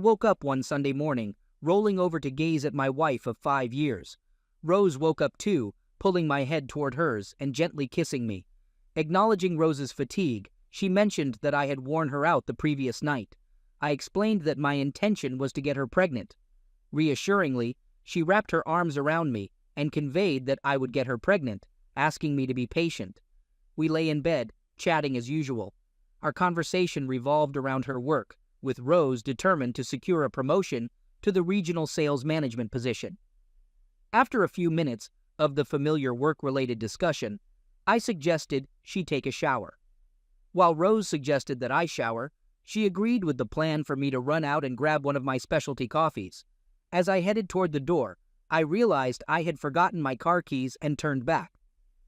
woke up one Sunday morning, rolling over to gaze at my wife of 5 years. Rose woke up too, pulling my head toward hers and gently kissing me. Acknowledging Rose's fatigue, she mentioned that I had worn her out the previous night. I explained that my intention was to get her pregnant. Reassuringly, she wrapped her arms around me and conveyed that I would get her pregnant, asking me to be patient. We lay in bed, chatting as usual. Our conversation revolved around her work, with Rose determined to secure a promotion to the regional sales management position. After a few minutes of the familiar work-related discussion, I suggested she take a shower. While Rose suggested that I shower, she agreed with the plan for me to run out and grab one of my specialty coffees. As I headed toward the door, I realized I had forgotten my car keys and turned back.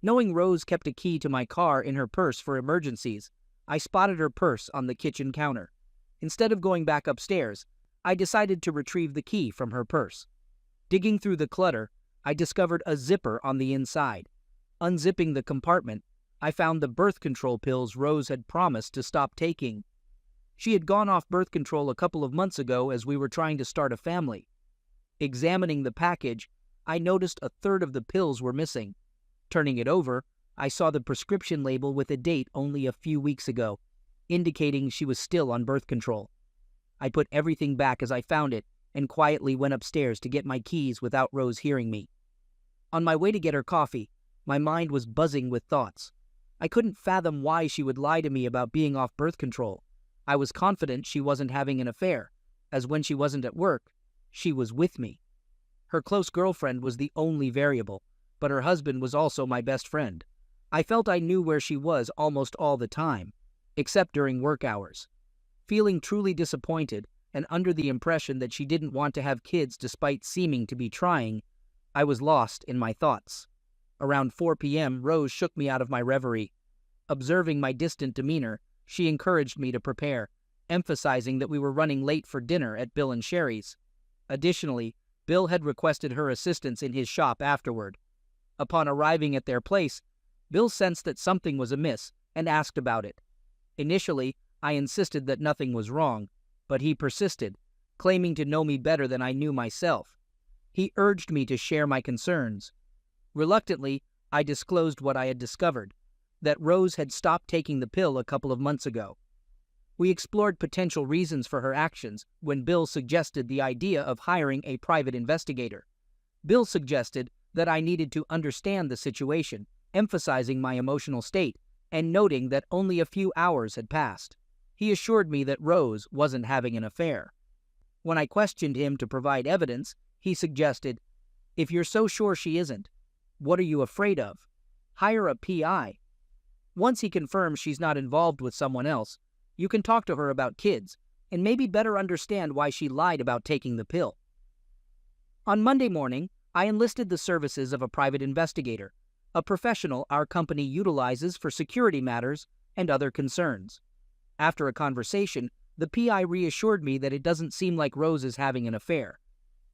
Knowing Rose kept a key to my car in her purse for emergencies, I spotted her purse on the kitchen counter. Instead of going back upstairs, I decided to retrieve the key from her purse. Digging through the clutter, I discovered a zipper on the inside. Unzipping the compartment, I found the birth control pills Rose had promised to stop taking. She had gone off birth control a couple of months ago as we were trying to start a family. Examining the package, I noticed a third of the pills were missing. Turning it over, I saw the prescription label with a date only a few weeks ago, indicating she was still on birth control. I put everything back as I found it and quietly went upstairs to get my keys without Rose hearing me. On my way to get her coffee, my mind was buzzing with thoughts. I couldn't fathom why she would lie to me about being off birth control. I was confident she wasn't having an affair, as when she wasn't at work, she was with me. Her close girlfriend was the only variable, but her husband was also my best friend. I felt I knew where she was almost all the time, except during work hours. Feeling truly disappointed and under the impression that she didn't want to have kids despite seeming to be trying, I was lost in my thoughts. Around 4 p.m., Rose shook me out of my reverie. Observing my distant demeanor, she encouraged me to prepare, emphasizing that we were running late for dinner at Bill and Sherry's. Additionally, Bill had requested her assistance in his shop afterward. Upon arriving at their place, Bill sensed that something was amiss and asked about it. Initially, I insisted that nothing was wrong, but he persisted, claiming to know me better than I knew myself. He urged me to share my concerns. Reluctantly, I disclosed what I had discovered, that Rose had stopped taking the pill a couple of months ago. We explored potential reasons for her actions when Bill suggested the idea of hiring a private investigator. Bill suggested that I needed to understand the situation, emphasizing my emotional state and noting that only a few hours had passed. He assured me that Rose wasn't having an affair. When I questioned him to provide evidence, he suggested, "If you're so sure she isn't, what are you afraid of? Hire a PI. Once he confirms she's not involved with someone else, you can talk to her about kids and maybe better understand why she lied about taking the pill." On Monday morning, I enlisted the services of a private investigator, a professional our company utilizes for security matters and other concerns. After a conversation, the PI reassured me that it doesn't seem like Rose is having an affair.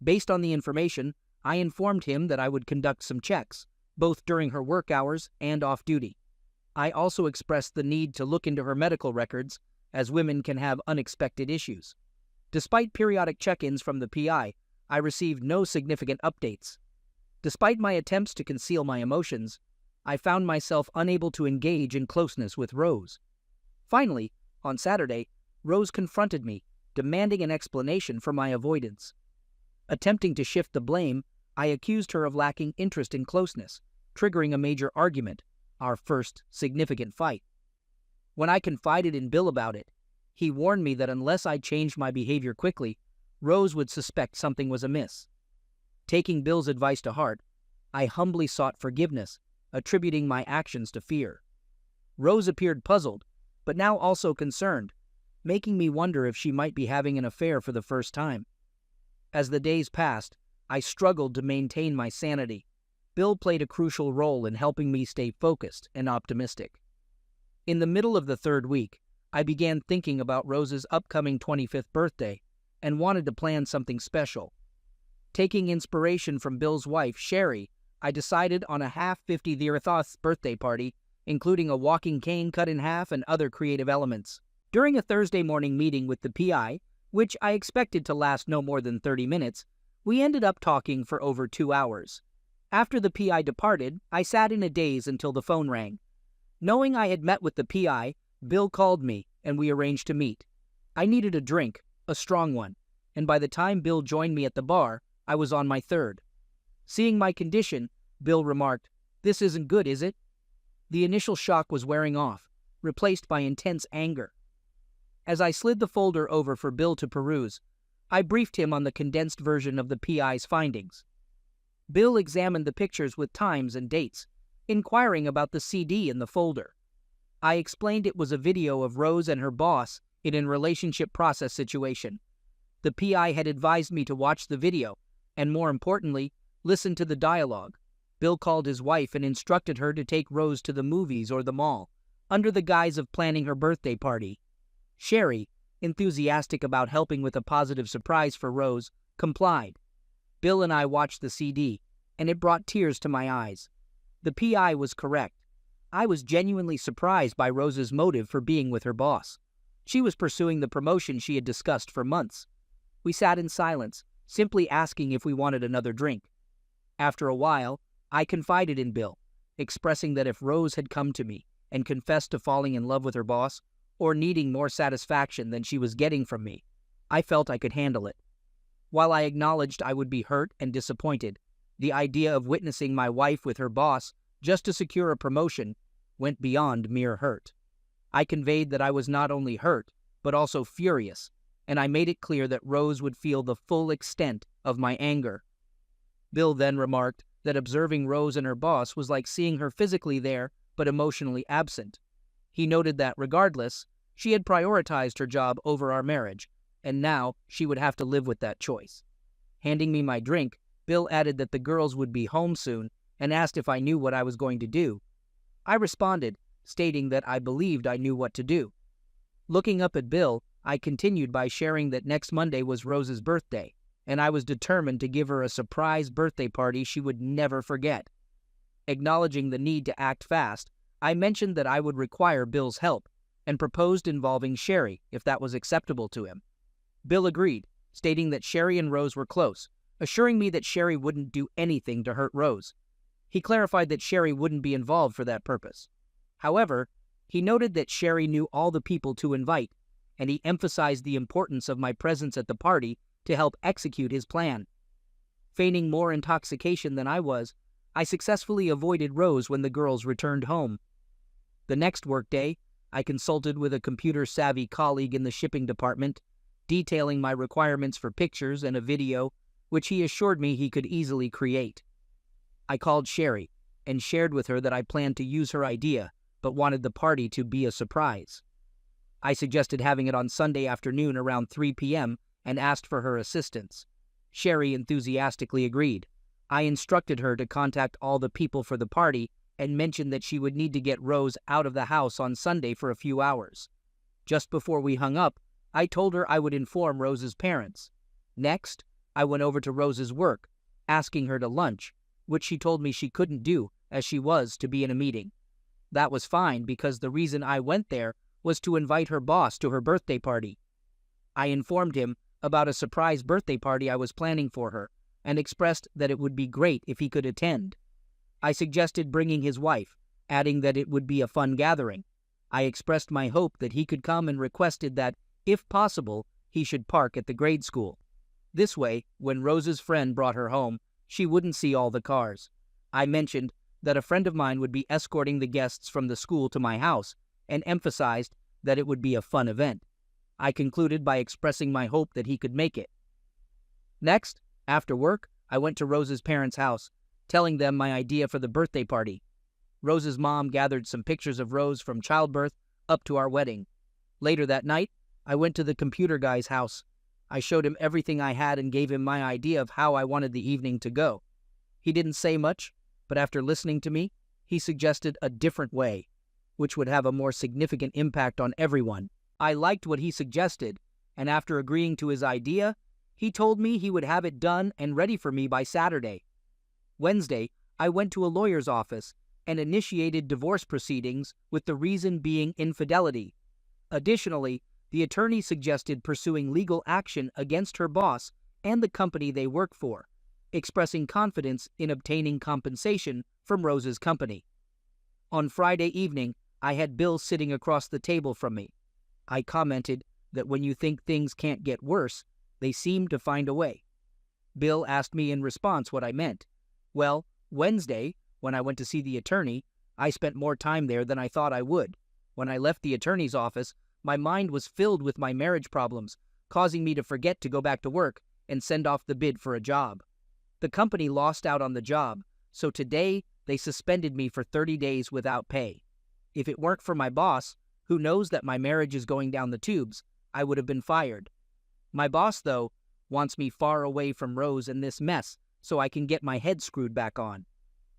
Based on the information, I informed him that I would conduct some checks, both during her work hours and off-duty. I also expressed the need to look into her medical records, as women can have unexpected issues. Despite periodic check-ins from the PI, I received no significant updates. Despite my attempts to conceal my emotions, I found myself unable to engage in closeness with Rose. Finally, on Saturday, Rose confronted me, demanding an explanation for my avoidance. Attempting to shift the blame, I accused her of lacking interest in closeness, triggering a major argument, our first significant fight. When I confided in Bill about it, he warned me that unless I changed my behavior quickly, Rose would suspect something was amiss. Taking Bill's advice to heart, I humbly sought forgiveness, attributing my actions to fear. Rose appeared puzzled, but now also concerned, making me wonder if she might be having an affair for the first time. As the days passed, I struggled to maintain my sanity. Bill played a crucial role in helping me stay focused and optimistic. In the middle of the third week, I began thinking about Rose's upcoming 25th birthday and wanted to plan something special. Taking inspiration from Bill's wife, Sherry, I decided on a half-50th birthday party, including a walking cane cut in half and other creative elements. During a Thursday morning meeting with the PI, which I expected to last no more than 30 minutes, we ended up talking for over 2 hours. After the PI departed, I sat in a daze until the phone rang. Knowing I had met with the PI, Bill called me and we arranged to meet. I needed a drink, a strong one, and by the time Bill joined me at the bar, I was on my third. Seeing my condition, Bill remarked, "This isn't good, is it?" The initial shock was wearing off, replaced by intense anger. As I slid the folder over for Bill to peruse, I briefed him on the condensed version of the PI's findings. Bill examined the pictures with times and dates, inquiring about the CD in the folder. I explained it was a video of Rose and her boss in a relationship process situation. The PI had advised me to watch the video, and more importantly, listen to the dialogue. Bill called his wife and instructed her to take Rose to the movies or the mall, under the guise of planning her birthday party. Sherry, enthusiastic about helping with a positive surprise for Rose, complied. Bill and I watched the CD, and it brought tears to my eyes. The PI was correct. I was genuinely surprised by Rose's motive for being with her boss. She was pursuing the promotion she had discussed for months. We sat in silence, simply asking if we wanted another drink. After a while, I confided in Bill, expressing that if Rose had come to me and confessed to falling in love with her boss, or needing more satisfaction than she was getting from me, I felt I could handle it. While I acknowledged I would be hurt and disappointed, the idea of witnessing my wife with her boss just to secure a promotion went beyond mere hurt. I conveyed that I was not only hurt, but also furious, and I made it clear that Rose would feel the full extent of my anger. Bill then remarked that observing Rose and her boss was like seeing her physically there, but emotionally absent. He noted that, regardless, she had prioritized her job over our marriage, and now she would have to live with that choice. Handing me my drink, Bill added that the girls would be home soon and asked if I knew what I was going to do. I responded, stating that I believed I knew what to do. Looking up at Bill, I continued by sharing that next Monday was Rose's birthday, and I was determined to give her a surprise birthday party she would never forget. Acknowledging the need to act fast, I mentioned that I would require Bill's help, and proposed involving Sherry if that was acceptable to him. Bill agreed, stating that Sherry and Rose were close, assuring me that Sherry wouldn't do anything to hurt Rose. He clarified that Sherry wouldn't be involved for that purpose. However, he noted that Sherry knew all the people to invite, and he emphasized the importance of my presence at the party to help execute his plan. Feigning more intoxication than I was, I successfully avoided Rose when the girls returned home. The next workday, I consulted with a computer-savvy colleague in the shipping department, detailing my requirements for pictures and a video, which he assured me he could easily create. I called Sherry and shared with her that I planned to use her idea, but wanted the party to be a surprise. I suggested having it on Sunday afternoon around 3 p.m. and asked for her assistance. Sherry enthusiastically agreed. I instructed her to contact all the people for the party and mentioned that she would need to get Rose out of the house on Sunday for a few hours. Just before we hung up, I told her I would inform Rose's parents. Next, I went over to Rose's work, asking her to lunch, which she told me she couldn't do as she was to be in a meeting. That was fine because the reason I went there was to invite her boss to her birthday party. I informed him about a surprise birthday party I was planning for her and expressed that it would be great if he could attend. I suggested bringing his wife, adding that it would be a fun gathering. I expressed my hope that he could come and requested that, if possible, he should park at the grade school. This way, when Rose's friend brought her home, she wouldn't see all the cars. I mentioned that a friend of mine would be escorting the guests from the school to my house and emphasized that it would be a fun event. I concluded by expressing my hope that he could make it. Next, after work, I went to Rose's parents' house, telling them my idea for the birthday party. Rose's mom gathered some pictures of Rose from childbirth up to our wedding. Later that night, I went to the computer guy's house. I showed him everything I had and gave him my idea of how I wanted the evening to go. He didn't say much, but after listening to me, he suggested a different way, which would have a more significant impact on everyone. I liked what he suggested, and after agreeing to his idea, he told me he would have it done and ready for me by Saturday. Wednesday, I went to a lawyer's office and initiated divorce proceedings with the reason being infidelity. Additionally, The attorney suggested pursuing legal action against her boss and the company they work for, expressing confidence in obtaining compensation from Rose's company. On Friday evening, I had Bill sitting across the table from me. I commented that when you think things can't get worse, they seem to find a way. Bill asked me in response what I meant. Well, Wednesday, when I went to see the attorney, I spent more time there than I thought I would. When I left the attorney's office, my mind was filled with my marriage problems, causing me to forget to go back to work and send off the bid for a job. The company lost out on the job, so today they suspended me for 30 days without pay. If it weren't for my boss, who knows that my marriage is going down the tubes, I would have been fired. My boss, though, wants me far away from Rose and this mess so I can get my head screwed back on.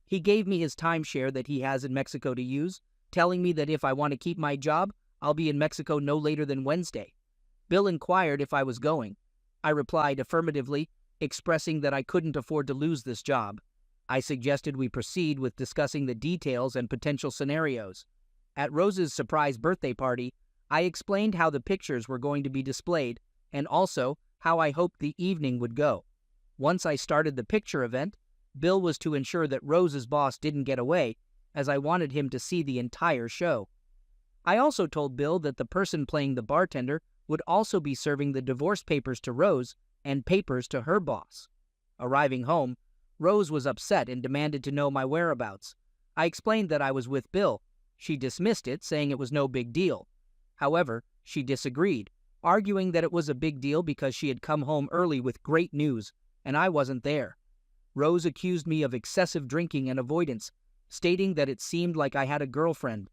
He gave me his timeshare that he has in Mexico to use, telling me that if I want to keep my job, I'll be in Mexico no later than Wednesday. Bill inquired if I was going. I replied affirmatively, expressing that I couldn't afford to lose this job. I suggested we proceed with discussing the details and potential scenarios. At Rose's surprise birthday party, I explained how the pictures were going to be displayed and also how I hoped the evening would go. Once I started the picture event, Bill was to ensure that Rose's boss didn't get away, as I wanted him to see the entire show. I also told Bill that the person playing the bartender would also be serving the divorce papers to Rose and papers to her boss. Arriving home, Rose was upset and demanded to know my whereabouts. I explained that I was with Bill. She dismissed it, saying it was no big deal. However, she disagreed, arguing that it was a big deal because she had come home early with great news, and I wasn't there. Rose accused me of excessive drinking and avoidance, stating that it seemed like I had a girlfriend.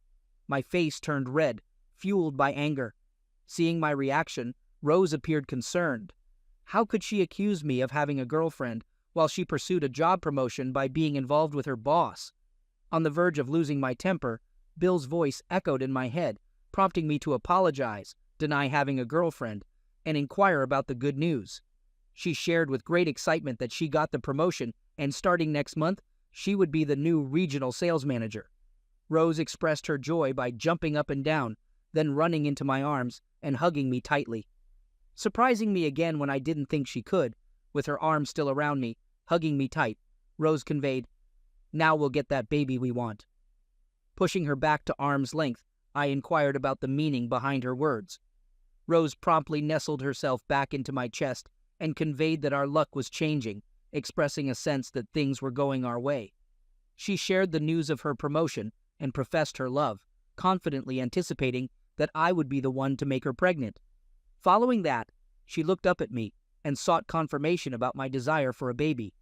My face turned red, fueled by anger. Seeing my reaction, Rose appeared concerned. How could she accuse me of having a girlfriend while she pursued a job promotion by being involved with her boss? On the verge of losing my temper, Bill's voice echoed in my head, prompting me to apologize, deny having a girlfriend, and inquire about the good news. She shared with great excitement that she got the promotion, and starting next month, she would be the new regional sales manager. Rose expressed her joy by jumping up and down, then running into my arms and hugging me tightly. Surprising me again when I didn't think she could, with her arms still around me, hugging me tight, Rose conveyed, "Now we'll get that baby we want." Pushing her back to arm's length, I inquired about the meaning behind her words. Rose promptly nestled herself back into my chest and conveyed that our luck was changing, expressing a sense that things were going our way. She shared the news of her promotion and professed her love, confidently anticipating that I would be the one to make her pregnant. Following that, she looked up at me and sought confirmation about my desire for a baby.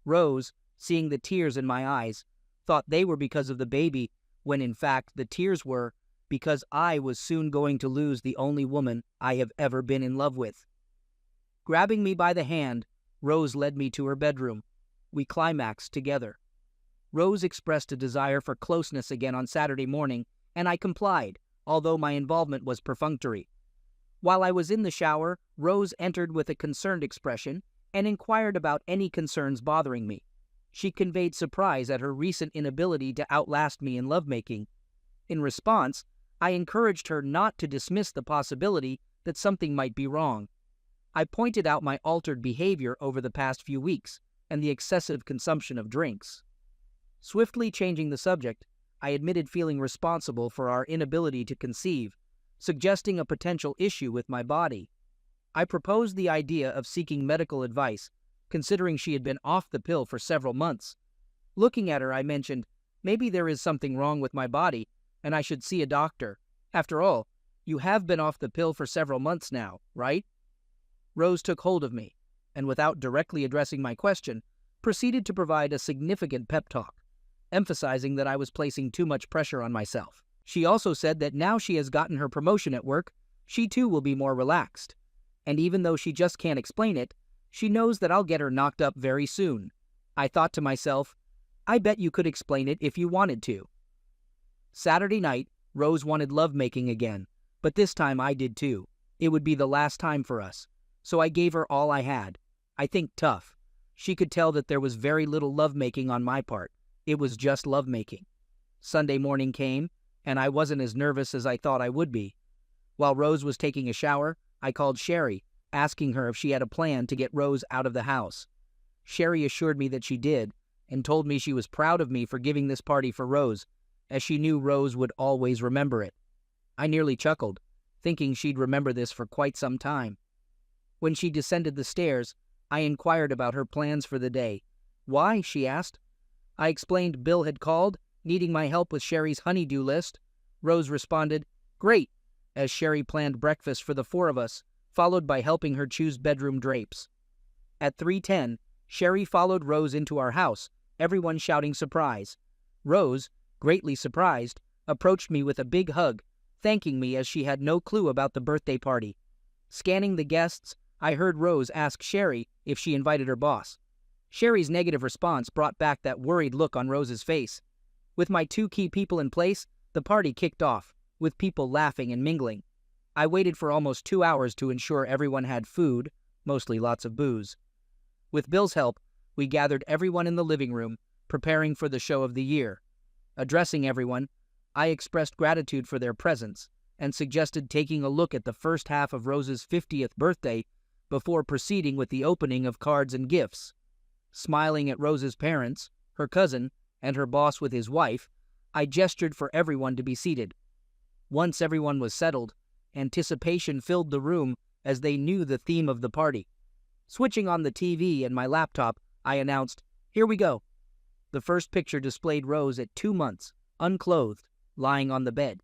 Rose, seeing the tears in my eyes, thought they were because of the baby, when in fact the tears were because I was soon going to lose the only woman I have ever been in love with. Grabbing me by the hand, Rose led me to her bedroom. We climaxed together. Rose expressed a desire for closeness again on Saturday morning, and I complied, although my involvement was perfunctory. While I was in the shower, Rose entered with a concerned expression and inquired about any concerns bothering me. She conveyed surprise at her recent inability to outlast me in lovemaking. In response, I encouraged her not to dismiss the possibility that something might be wrong. I pointed out my altered behavior over the past few weeks and the excessive consumption of drinks. Swiftly changing the subject, I admitted feeling responsible for our inability to conceive, suggesting a potential issue with my body. I proposed the idea of seeking medical advice, considering she had been off the pill for several months. Looking at her, I mentioned, maybe there is something wrong with my body, and I should see a doctor. After all, you have been off the pill for several months now, right? Rose took hold of me, and without directly addressing my question, proceeded to provide a significant pep talk, emphasizing that I was placing too much pressure on myself. She also said that now she has gotten her promotion at work, she too will be more relaxed. And even though she just can't explain it, she knows that I'll get her knocked up very soon. I thought to myself, I bet you could explain it if you wanted to. Saturday night, Rose wanted lovemaking again, but this time I did too. It would be the last time for us, so I gave her all I had. I think tough. She could tell that there was very little lovemaking on my part. It was just lovemaking. Sunday morning came, and I wasn't as nervous as I thought I would be. While Rose was taking a shower, I called Sherry, asking her if she had a plan to get Rose out of the house. Sherry assured me that she did, and told me she was proud of me for giving this party for Rose, as she knew Rose would always remember it. I nearly chuckled, thinking she'd remember this for quite some time. When she descended the stairs, I inquired about her plans for the day. "Why?" she asked. I explained Bill had called, needing my help with Sherry's honey-do list. Rose responded, "Great," as Sherry planned breakfast for the four of us, followed by helping her choose bedroom drapes. At 3:10, Sherry followed Rose into our house, everyone shouting surprise. Rose, greatly surprised, approached me with a big hug, thanking me as she had no clue about the birthday party. Scanning the guests, I heard Rose ask Sherry if she invited her boss. Sherry's negative response brought back that worried look on Rose's face. With my two key people in place, the party kicked off, with people laughing and mingling. I waited for almost 2 hours to ensure everyone had food, mostly lots of booze. With Bill's help, we gathered everyone in the living room, preparing for the show of the year. Addressing everyone, I expressed gratitude for their presence and suggested taking a look at the first half of Rose's 50th birthday before proceeding with the opening of cards and gifts. Smiling at Rose's parents, her cousin, and her boss with his wife, I gestured for everyone to be seated. Once everyone was settled, anticipation filled the room as they knew the theme of the party. Switching on the TV and my laptop, I announced, "Here we go." The first picture displayed Rose at 2 months, unclothed, lying on the bed.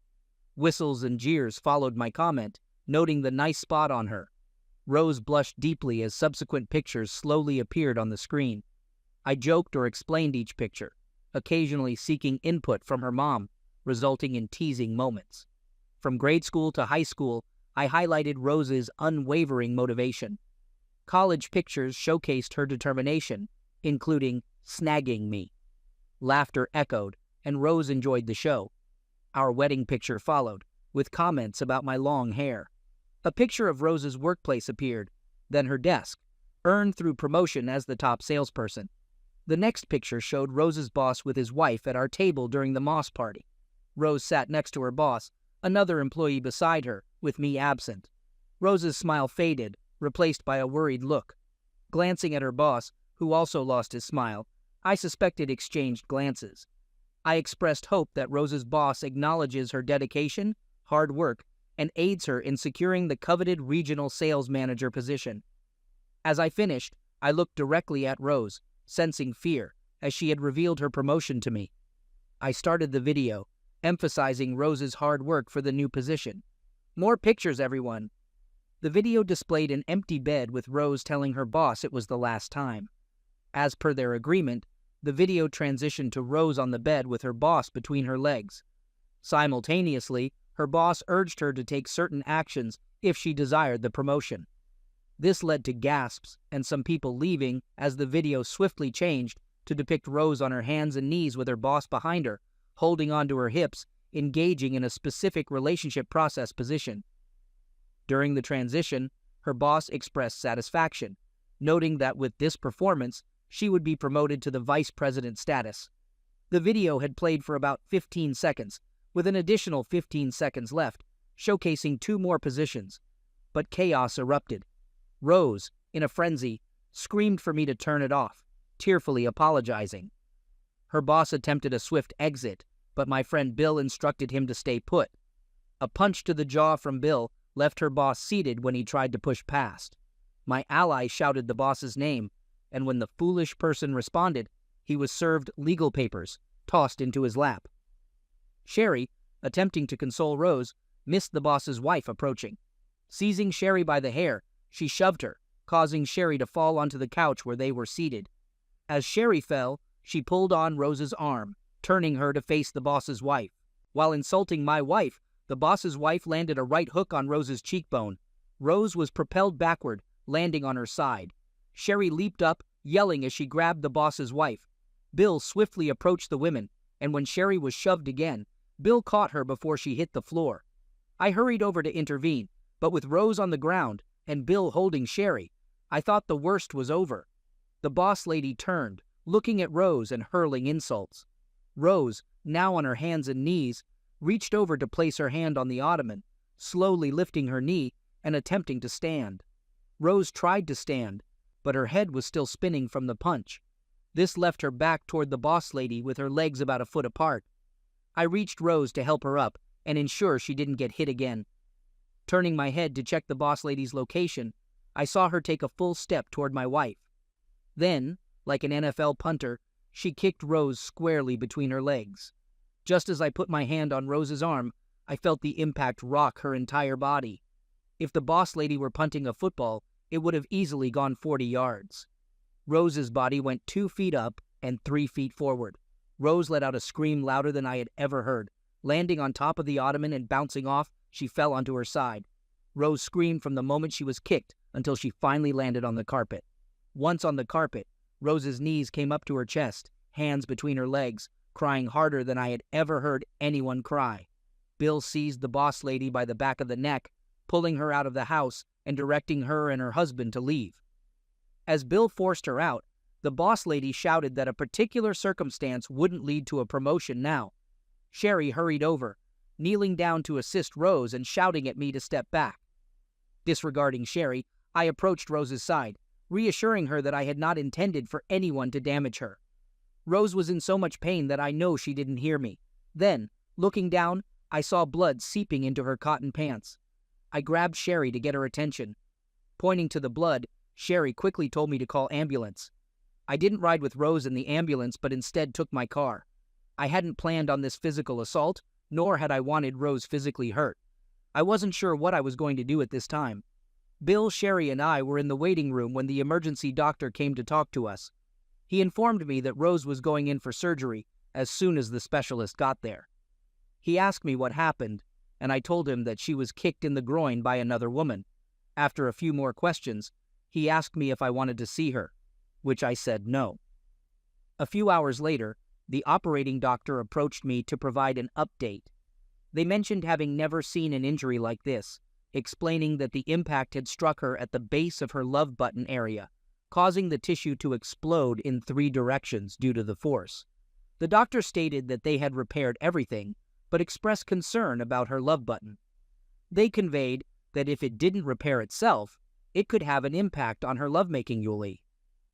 Whistles and jeers followed my comment, noting the nice spot on her. Rose blushed deeply as subsequent pictures slowly appeared on the screen. I joked or explained each picture, occasionally seeking input from her mom, resulting in teasing moments. From grade school to high school, I highlighted Rose's unwavering motivation. College pictures showcased her determination, including snagging me. Laughter echoed, and Rose enjoyed the show. Our wedding picture followed, with comments about my long hair. A picture of Rose's workplace appeared, then her desk, earned through promotion as the top salesperson. The next picture showed Rose's boss with his wife at our table during the Moss party. Rose sat next to her boss, another employee beside her, with me absent. Rose's smile faded, replaced by a worried look. Glancing at her boss, who also lost his smile, I suspected exchanged glances. I expressed hope that Rose's boss acknowledges her dedication, hard work, and aids her in securing the coveted regional sales manager position. As I finished, I looked directly at Rose, sensing fear, as she had revealed her promotion to me. I started the video, emphasizing Rose's hard work for the new position. "More pictures, everyone." The video displayed an empty bed with Rose telling her boss it was the last time. As per their agreement, the video transitioned to Rose on the bed with her boss between her legs. Simultaneously, her boss urged her to take certain actions if she desired the promotion. This led to gasps and some people leaving as the video swiftly changed to depict Rose on her hands and knees with her boss behind her, holding onto her hips, engaging in a specific relationship process position. During the transition, her boss expressed satisfaction, noting that with this performance, she would be promoted to the vice president status. The video had played for about 15 seconds, with an additional 15 seconds left, showcasing 2 more positions. But chaos erupted. Rose, in a frenzy, screamed for me to turn it off, tearfully apologizing. Her boss attempted a swift exit, but my friend Bill instructed him to stay put. A punch to the jaw from Bill left her boss seated when he tried to push past. My ally shouted the boss's name, and when the foolish person responded, he was served legal papers, tossed into his lap. Sherry, attempting to console Rose, missed the boss's wife approaching. Seizing Sherry by the hair, she shoved her, causing Sherry to fall onto the couch where they were seated. As Sherry fell, she pulled on Rose's arm, turning her to face the boss's wife. While insulting my wife, the boss's wife landed a right hook on Rose's cheekbone. Rose was propelled backward, landing on her side. Sherry leaped up, yelling as she grabbed the boss's wife. Bill swiftly approached the women, and when Sherry was shoved again, Bill caught her before she hit the floor. I hurried over to intervene, but with Rose on the ground and Bill holding Sherry, I thought the worst was over. The boss lady turned, looking at Rose and hurling insults. Rose, now on her hands and knees, reached over to place her hand on the ottoman, slowly lifting her knee and attempting to stand. Rose tried to stand, but her head was still spinning from the punch. This left her back toward the boss lady with her legs about a foot apart. I reached Rose to help her up and ensure she didn't get hit again. Turning my head to check the boss lady's location, I saw her take a full step toward my wife. Then, like an NFL punter, she kicked Rose squarely between her legs. Just as I put my hand on Rose's arm, I felt the impact rock her entire body. If the boss lady were punting a football, it would have easily gone 40 yards. Rose's body went 2 feet up and 3 feet forward. Rose let out a scream louder than I had ever heard. Landing on top of the ottoman and bouncing off, she fell onto her side. Rose screamed from the moment she was kicked until she finally landed on the carpet. Once on the carpet, Rose's knees came up to her chest, hands between her legs, crying harder than I had ever heard anyone cry. Bill seized the boss lady by the back of the neck, pulling her out of the house and directing her and her husband to leave. As Bill forced her out, the boss lady shouted that a particular circumstance wouldn't lead to a promotion now. Sherry hurried over, kneeling down to assist Rose and shouting at me to step back. Disregarding Sherry, I approached Rose's side, reassuring her that I had not intended for anyone to damage her. Rose was in so much pain that I know she didn't hear me. Then, looking down, I saw blood seeping into her cotton pants. I grabbed Sherry to get her attention. Pointing to the blood, Sherry quickly told me to call ambulance. I didn't ride with Rose in the ambulance, but instead took my car. I hadn't planned on this physical assault, nor had I wanted Rose physically hurt. I wasn't sure what I was going to do at this time. Bill, Sherry, and I were in the waiting room when the emergency doctor came to talk to us. He informed me that Rose was going in for surgery as soon as the specialist got there. He asked me what happened, and I told him that she was kicked in the groin by another woman. After a few more questions, he asked me if I wanted to see her, which I said no. A few hours later, the operating doctor approached me to provide an update. They mentioned having never seen an injury like this, explaining that the impact had struck her at the base of her love button area, causing the tissue to explode in 3 directions due to the force. The doctor stated that they had repaired everything, but expressed concern about her love button. They conveyed that if it didn't repair itself, it could have an impact on her lovemaking Yuli.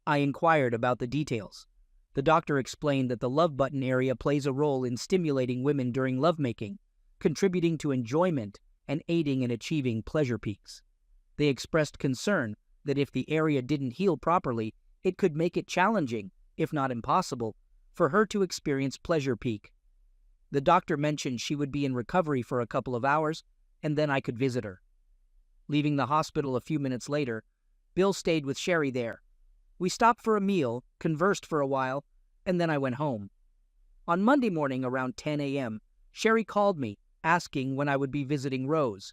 I inquired about the details. The doctor explained that the love button area plays a role in stimulating women during lovemaking, contributing to enjoyment and aiding in achieving pleasure peaks. They expressed concern that if the area didn't heal properly, it could make it challenging, if not impossible, for her to experience pleasure peak. The doctor mentioned she would be in recovery for a couple of hours, and then I could visit her. Leaving the hospital a few minutes later, Bill stayed with Sherry there. We stopped for a meal, conversed for a while, and then I went home. On Monday morning around 10 a.m., Sherry called me, asking when I would be visiting Rose.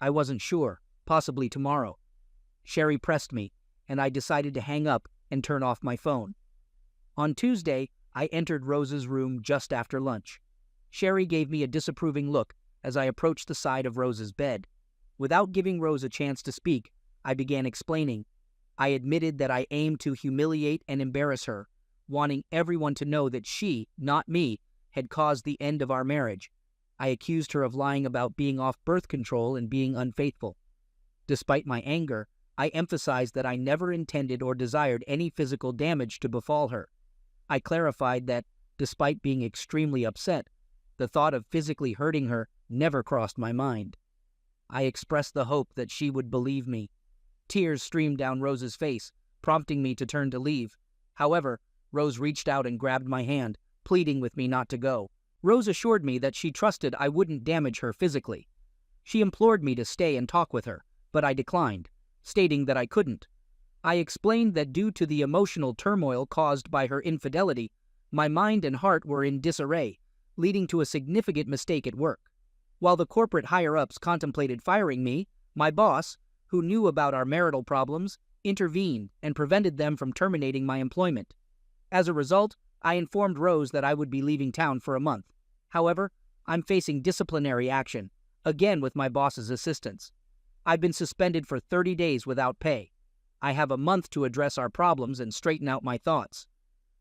I wasn't sure, possibly tomorrow. Sherry pressed me, and I decided to hang up and turn off my phone. On Tuesday, I entered Rose's room just after lunch. Sherry gave me a disapproving look as I approached the side of Rose's bed. Without giving Rose a chance to speak, I began explaining. I admitted that I aimed to humiliate and embarrass her, wanting everyone to know that she, not me, had caused the end of our marriage. I accused her of lying about being off birth control and being unfaithful. Despite my anger, I emphasized that I never intended or desired any physical damage to befall her. I clarified that, despite being extremely upset, the thought of physically hurting her never crossed my mind. I expressed the hope that she would believe me. Tears streamed down Rose's face, prompting me to turn to leave. However, Rose reached out and grabbed my hand, pleading with me not to go. Rose assured me that she trusted I wouldn't damage her physically. She implored me to stay and talk with her, but I declined, stating that I couldn't. I explained that due to the emotional turmoil caused by her infidelity, my mind and heart were in disarray, leading to a significant mistake at work. While the corporate higher-ups contemplated firing me, my boss, who knew about our marital problems, intervened and prevented them from terminating my employment. As a result, I informed Rose that I would be leaving town for a month. However, I'm facing disciplinary action, again with my boss's assistance. I've been suspended for 30 days without pay. I have a month to address our problems and straighten out my thoughts.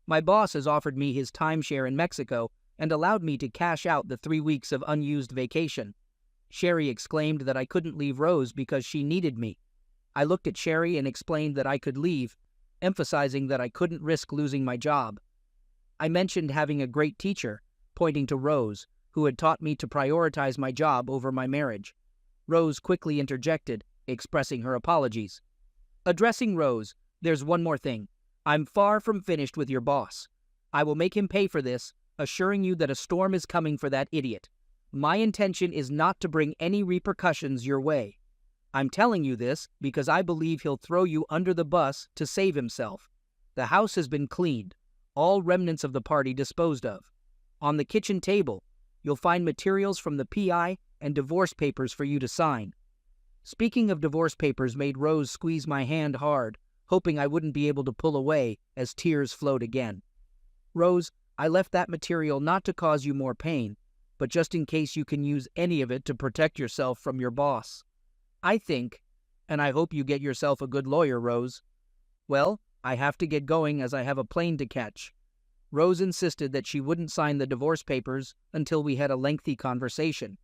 My boss has offered me his timeshare in Mexico and allowed me to cash out the 3 weeks of unused vacation. Sherry exclaimed that I couldn't leave Rose because she needed me. I looked at Sherry and explained that I could leave, emphasizing that I couldn't risk losing my job. I mentioned having a great teacher, pointing to Rose, who had taught me to prioritize my job over my marriage. Rose quickly interjected, expressing her apologies. Addressing Rose, there's one more thing. I'm far from finished with your boss. I will make him pay for this, assuring you that a storm is coming for that idiot. My intention is not to bring any repercussions your way. I'm telling you this because I believe he'll throw you under the bus to save himself. The house has been cleaned, all remnants of the party disposed of. On the kitchen table, you'll find materials from the PI and divorce papers for you to sign. Speaking of divorce papers made Rose squeeze my hand hard, hoping I wouldn't be able to pull away as tears flowed again. Rose, I left that material not to cause you more pain, but just in case you can use any of it to protect yourself from your boss. I think, and I hope you get yourself a good lawyer, Rose. Well, I have to get going as I have a plane to catch. Rose insisted that she wouldn't sign the divorce papers until we had a lengthy conversation.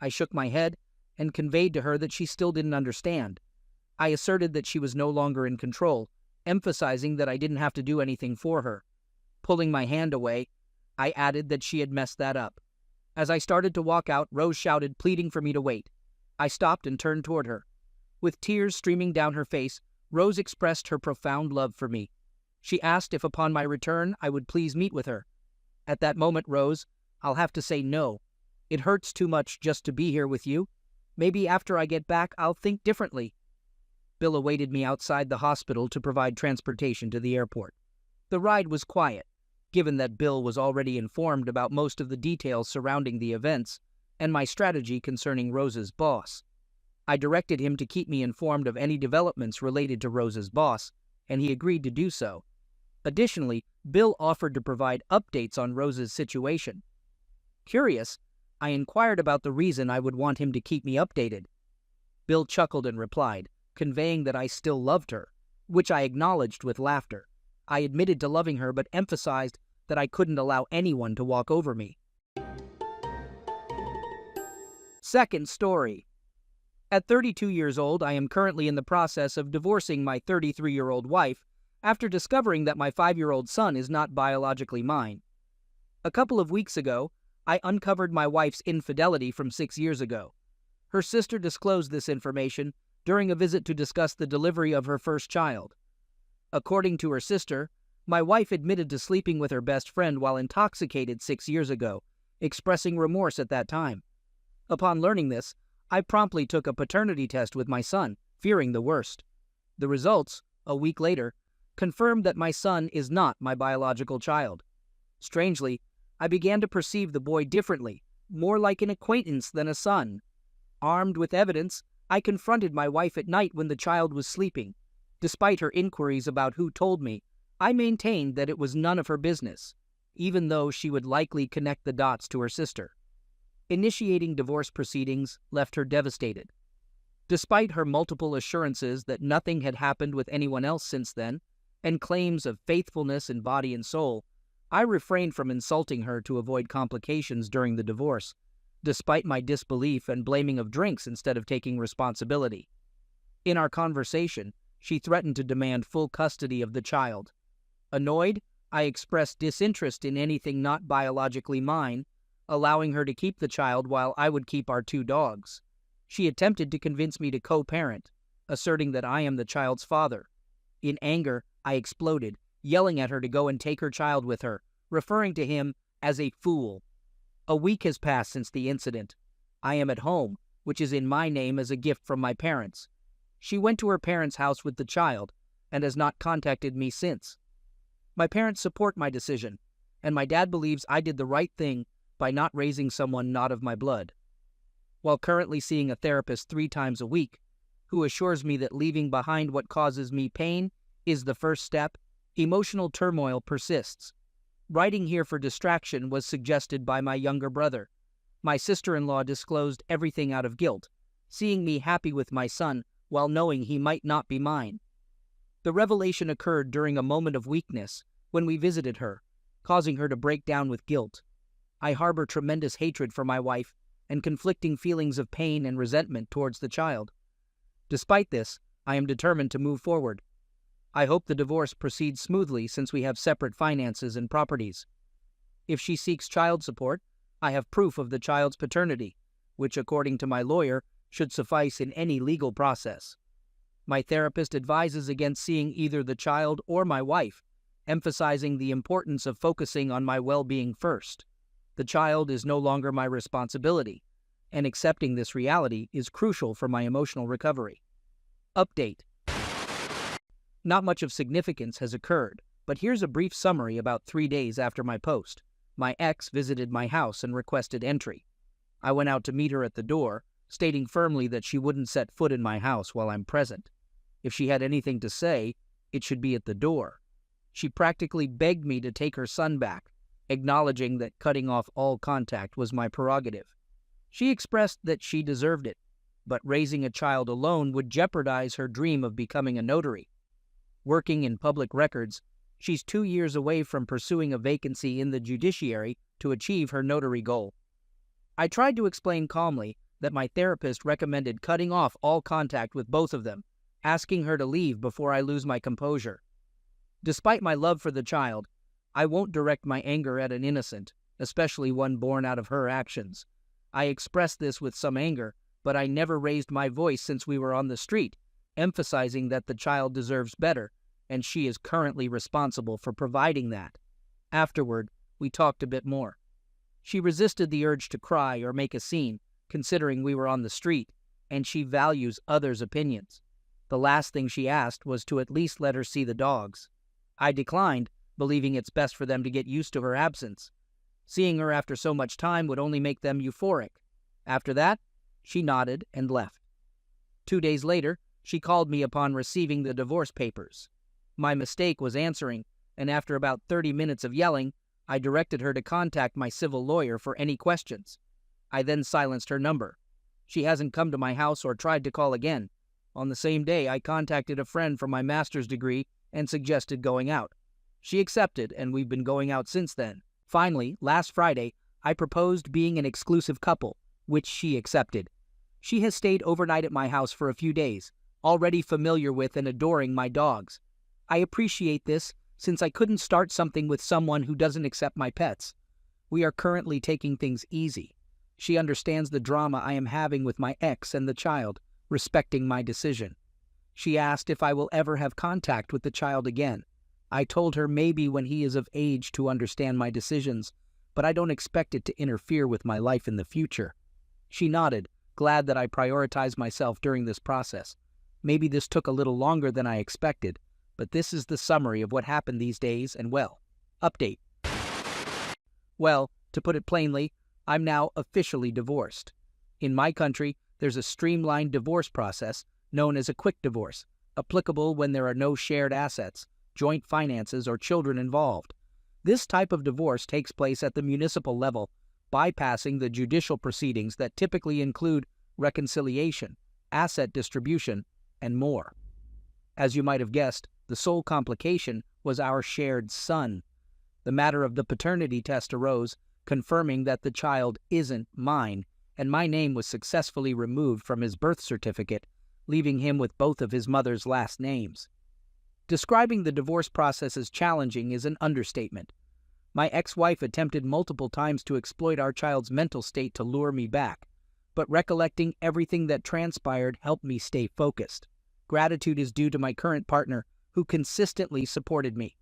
I shook my head and conveyed to her that she still didn't understand. I asserted that she was no longer in control, emphasizing that I didn't have to do anything for her. Pulling my hand away, I added that she had messed that up. As I started to walk out, Rose shouted, pleading for me to wait. I stopped and turned toward her. With tears streaming down her face, Rose expressed her profound love for me. She asked if upon my return I would please meet with her. At that moment, Rose, I'll have to say no. It hurts too much just to be here with you. Maybe after I get back, I'll think differently. Bill awaited me outside the hospital to provide transportation to the airport. The ride was quiet, given that Bill was already informed about most of the details surrounding the events and my strategy concerning Rose's boss. I directed him to keep me informed of any developments related to Rose's boss, and he agreed to do so. Additionally, Bill offered to provide updates on Rose's situation. Curious, I inquired about the reason I would want him to keep me updated. Bill chuckled and replied, conveying that I still loved her, which I acknowledged with laughter. I admitted to loving her but emphasized that I couldn't allow anyone to walk over me. Second story. At 32 years old, I am currently in the process of divorcing my 33-year-old wife after discovering that my 5-year-old son is not biologically mine. A couple of weeks ago, I uncovered my wife's infidelity from 6 years ago. Her sister disclosed this information during a visit to discuss the delivery of her first child. According to her sister, my wife admitted to sleeping with her best friend while intoxicated 6 years ago, expressing remorse at that time. Upon learning this, I promptly took a paternity test with my son, fearing the worst. The results, a week later, confirmed that my son is not my biological child. Strangely, I began to perceive the boy differently, more like an acquaintance than a son. Armed with evidence, I confronted my wife at night when the child was sleeping. Despite her inquiries about who told me, I maintained that it was none of her business, even though she would likely connect the dots to her sister. Initiating divorce proceedings left her devastated. Despite her multiple assurances that nothing had happened with anyone else since then, and claims of faithfulness in body and soul, I refrained from insulting her to avoid complications during the divorce, despite my disbelief and blaming of drinks instead of taking responsibility. In our conversation, she threatened to demand full custody of the child. Annoyed, I expressed disinterest in anything not biologically mine, allowing her to keep the child while I would keep our 2 dogs. She attempted to convince me to co-parent, asserting that I am the child's father. In anger, I exploded, yelling at her to go and take her child with her, referring to him as a fool. A week has passed since the incident. I am at home, which is in my name as a gift from my parents. She went to her parents' house with the child and has not contacted me since. My parents support my decision, and my dad believes I did the right thing by not raising someone not of my blood. While currently seeing a therapist 3 times a week, who assures me that leaving behind what causes me pain is the first step, emotional turmoil persists. Writing here for distraction was suggested by my younger brother. My sister-in-law disclosed everything out of guilt, seeing me happy with my son while knowing he might not be mine. The revelation occurred during a moment of weakness when we visited her, causing her to break down with guilt. I harbor tremendous hatred for my wife and conflicting feelings of pain and resentment towards the child. Despite this, I am determined to move forward. I hope the divorce proceeds smoothly since we have separate finances and properties. If she seeks child support, I have proof of the child's paternity, which, according to my lawyer, should suffice in any legal process. My therapist advises against seeing either the child or my wife, emphasizing the importance of focusing on my well-being first. The child is no longer my responsibility, and accepting this reality is crucial for my emotional recovery. Update. Not much of significance has occurred, but here's a brief summary about 3 days after my post. My ex visited my house and requested entry. I went out to meet her at the door, stating firmly that she wouldn't set foot in my house while I'm present. If she had anything to say, it should be at the door. She practically begged me to take her son back, acknowledging that cutting off all contact was my prerogative. She expressed that she deserved it, but raising a child alone would jeopardize her dream of becoming a notary. Working in public records, she's 2 years away from pursuing a vacancy in the judiciary to achieve her notary goal. I tried to explain calmly that my therapist recommended cutting off all contact with both of them, asking her to leave before I lose my composure. Despite my love for the child, I won't direct my anger at an innocent, especially one born out of her actions. I expressed this with some anger, but I never raised my voice since we were on the street, emphasizing that the child deserves better, and she is currently responsible for providing that. Afterward, we talked a bit more. She resisted the urge to cry or make a scene, considering we were on the street, and she values others' opinions. The last thing she asked was to at least let her see the dogs. I declined, believing it's best for them to get used to her absence. Seeing her after so much time would only make them euphoric. After that, she nodded and left. 2 days later, she called me upon receiving the divorce papers. My mistake was answering, and after about 30 minutes of yelling, I directed her to contact my civil lawyer for any questions. I then silenced her number. She hasn't come to my house or tried to call again. On the same day, I contacted a friend for my master's degree and suggested going out. She accepted, and we've been going out since then. Finally, last Friday, I proposed being an exclusive couple, which she accepted. She has stayed overnight at my house for a few days, already familiar with and adoring my dogs. I appreciate this, since I couldn't start something with someone who doesn't accept my pets. We are currently taking things easy. She understands the drama I am having with my ex and the child, respecting my decision. She asked if I will ever have contact with the child again. I told her maybe when he is of age to understand my decisions, but I don't expect it to interfere with my life in the future. She nodded, glad that I prioritized myself during this process. Maybe this took a little longer than I expected, but this is the summary of what happened these days, and update. Well, to put it plainly, I'm now officially divorced. In my country, there's a streamlined divorce process known as a quick divorce, applicable when there are no shared assets, joint finances, or children involved. This type of divorce takes place at the municipal level, bypassing the judicial proceedings that typically include reconciliation, asset distribution, and more. As you might have guessed, the sole complication was our shared son. The matter of the paternity test arose, confirming that the child isn't mine, and my name was successfully removed from his birth certificate, leaving him with both of his mother's last names. Describing the divorce process as challenging is an understatement. My ex-wife attempted multiple times to exploit our child's mental state to lure me back, but recollecting everything that transpired helped me stay focused. Gratitude is due to my current partner, who consistently supported me.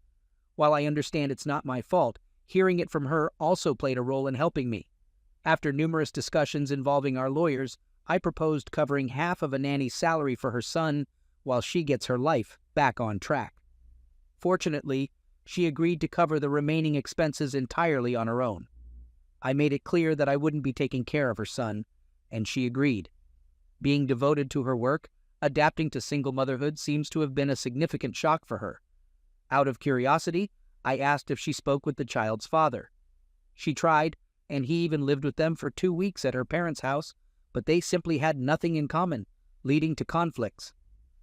While I understand it's not my fault, hearing it from her also played a role in helping me. After numerous discussions involving our lawyers, I proposed covering half of a nanny's salary for her son while she gets her life back on track. Fortunately, she agreed to cover the remaining expenses entirely on her own. I made it clear that I wouldn't be taking care of her son, and she agreed. Being devoted to her work, adapting to single motherhood seems to have been a significant shock for her. Out of curiosity, I asked if she spoke with the child's father. She tried, and he even lived with them for 2 weeks at her parents' house, but they simply had nothing in common, leading to conflicts.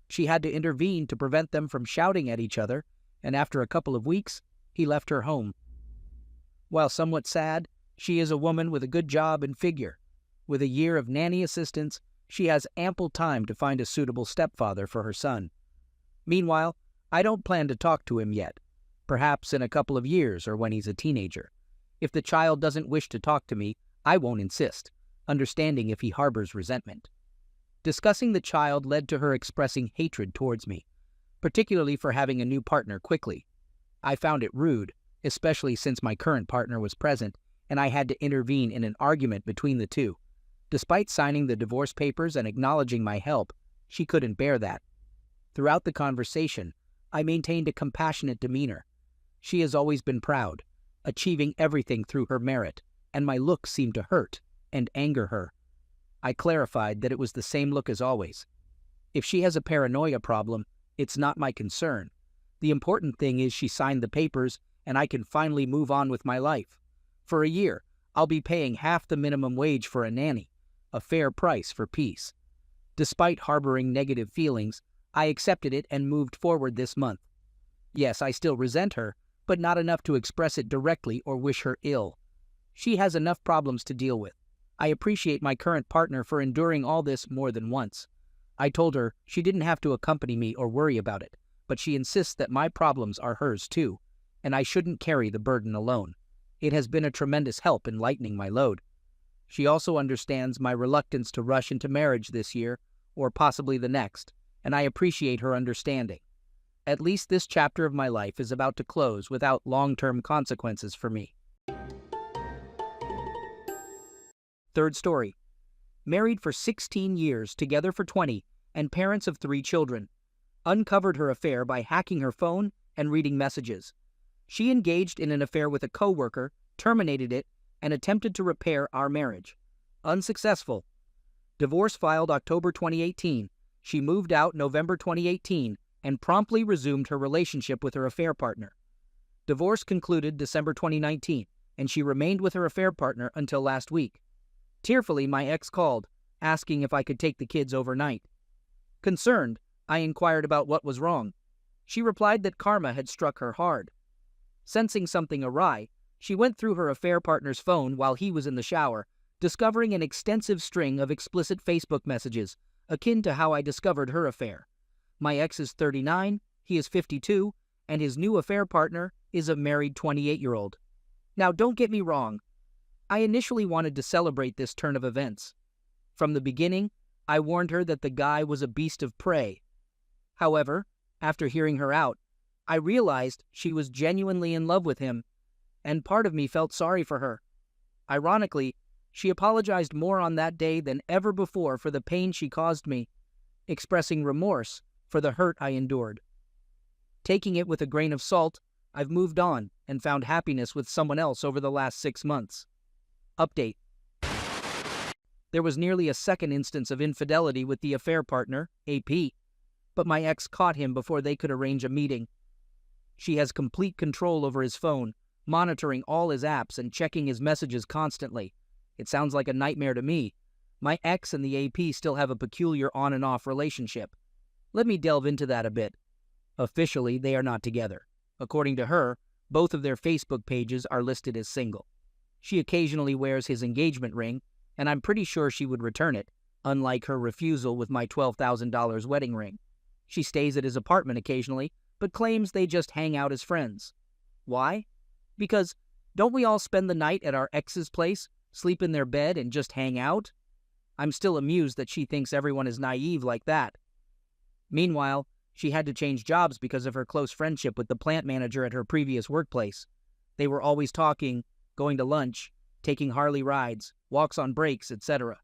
She had to intervene to prevent them from shouting at each other, and after a couple of weeks, he left her home. While somewhat sad, she is a woman with a good job and figure. With a year of nanny assistance, she has ample time to find a suitable stepfather for her son. Meanwhile, I don't plan to talk to him yet, perhaps in a couple of years or when he's a teenager. If the child doesn't wish to talk to me, I won't insist, understanding if he harbors resentment. Discussing the child led to her expressing hatred towards me, particularly for having a new partner quickly. I found it rude, especially since my current partner was present and I had to intervene in an argument between the two. Despite signing the divorce papers and acknowledging my help, she couldn't bear that. Throughout the conversation, I maintained a compassionate demeanor. She has always been proud, achieving everything through her merit, and my look seemed to hurt and anger her. I clarified that it was the same look as always. If she has a paranoia problem, it's not my concern. The important thing is she signed the papers and I can finally move on with my life. For a year, I'll be paying half the minimum wage for a nanny, a fair price for peace. Despite harboring negative feelings, I accepted it and moved forward this month. Yes, I still resent her, but not enough to express it directly or wish her ill. She has enough problems to deal with. I appreciate my current partner for enduring all this more than once. I told her she didn't have to accompany me or worry about it, but she insists that my problems are hers too, and I shouldn't carry the burden alone. It has been a tremendous help in lightening my load. She also understands my reluctance to rush into marriage this year, or possibly the next, and I appreciate her understanding. At least this chapter of my life is about to close without long-term consequences for me. Third story. Married for 16 years, together for 20, and parents of 3 children. Uncovered her affair by hacking her phone and reading messages. She engaged in an affair with a coworker, terminated it, and attempted to repair our marriage. Unsuccessful. Divorce filed October 2018. She moved out November 2018 and promptly resumed her relationship with her affair partner. Divorce concluded December 2019, and she remained with her affair partner until last week. Tearfully, my ex called, asking if I could take the kids overnight. Concerned, I inquired about what was wrong. She replied that karma had struck her hard. Sensing something awry, she went through her affair partner's phone while he was in the shower, discovering an extensive string of explicit Facebook messages, akin to how I discovered her affair. My ex is 39, he is 52, and his new affair partner is a married 28-year-old. Now, don't get me wrong. I initially wanted to celebrate this turn of events. From the beginning, I warned her that the guy was a beast of prey. However, after hearing her out, I realized she was genuinely in love with him, and part of me felt sorry for her. Ironically, she apologized more on that day than ever before for the pain she caused me, expressing remorse for the hurt I endured. Taking it with a grain of salt, I've moved on and found happiness with someone else over the last 6 months. Update. There was nearly a second instance of infidelity with the affair partner, AP, but my ex caught him before they could arrange a meeting. She has complete control over his phone, monitoring all his apps and checking his messages constantly. It sounds like a nightmare to me. My ex and the AP still have a peculiar on and off relationship. Let me delve into that a bit. Officially, they are not together. According to her, both of their Facebook pages are listed as single. She occasionally wears his engagement ring, and I'm pretty sure she would return it, unlike her refusal with my $12,000 wedding ring. She stays at his apartment occasionally, but claims they just hang out as friends. Why? Because don't we all spend the night at our ex's place, sleep in their bed, and just hang out? I'm still amused that she thinks everyone is naive like that. Meanwhile, she had to change jobs because of her close friendship with the plant manager at her previous workplace. They were always talking, going to lunch, taking Harley rides, walks on breaks, etc.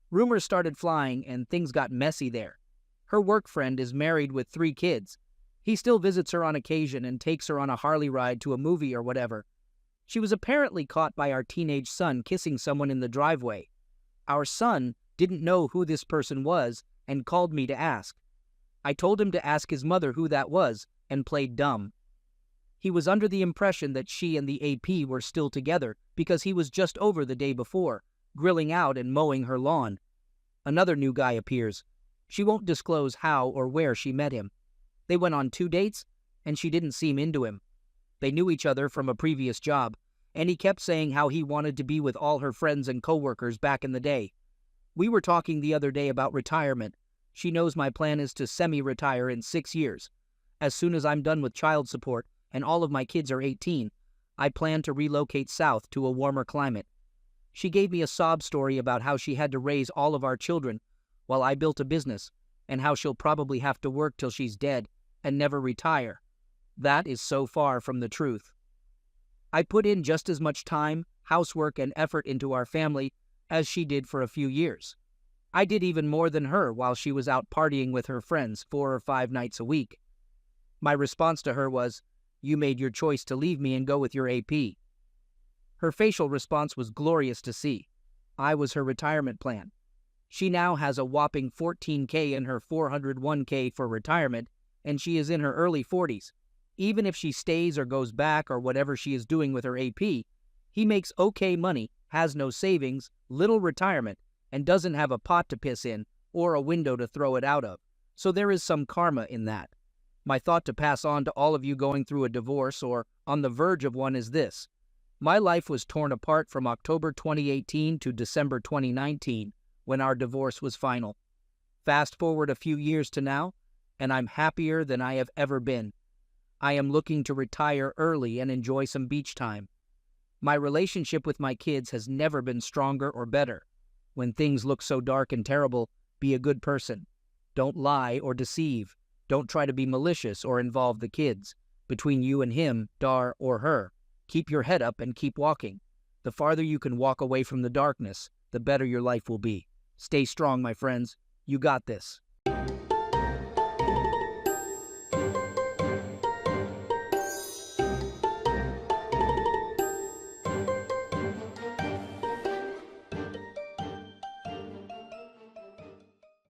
Rumors started flying and things got messy there. Her work friend is married with 3 kids. He still visits her on occasion and takes her on a Harley ride to a movie or whatever. She was apparently caught by our teenage son kissing someone in the driveway. Our son didn't know who this person was and called me to ask. I told him to ask his mother who that was and played dumb. He was under the impression that she and the AP were still together because he was just over the day before, grilling out and mowing her lawn. Another new guy appears. She won't disclose how or where she met him. They went on 2 dates, and she didn't seem into him. They knew each other from a previous job, and he kept saying how he wanted to be with all her friends and coworkers back in the day, We were talking the other day about retirement. She knows my plan is to semi-retire in 6 years. As soon as I'm done with child support and all of my kids are 18, I plan to relocate south to a warmer climate. She gave me a sob story about how she had to raise all of our children while I built a business, and how she'll probably have to work till she's dead and never retire. That is so far from the truth. I put in just as much time, housework, and effort into our family as she did for a few years. I did even more than her while she was out partying with her friends 4 or 5 nights a week. My response to her was, "You made your choice to leave me and go with your AP." Her facial response was glorious to see. I was her retirement plan. She now has a whopping $14K in her 401K for retirement, and she is in her early 40s. Even if she stays or goes back or whatever she is doing with her AP, he makes okay money, has no savings, little retirement, and doesn't have a pot to piss in or a window to throw it out of. So there is some karma in that. My thought to pass on to all of you going through a divorce or on the verge of one is this. My life was torn apart from October 2018 to December 2019 when our divorce was final. Fast forward a few years to now, and I'm happier than I have ever been. I am looking to retire early and enjoy some beach time. My relationship with my kids has never been stronger or better. When things look so dark and terrible, be a good person. Don't lie or deceive. Don't try to be malicious or involve the kids. Between you and him, Dar or her, keep your head up and keep walking. The farther you can walk away from the darkness, the better your life will be. Stay strong, my friends. You got this.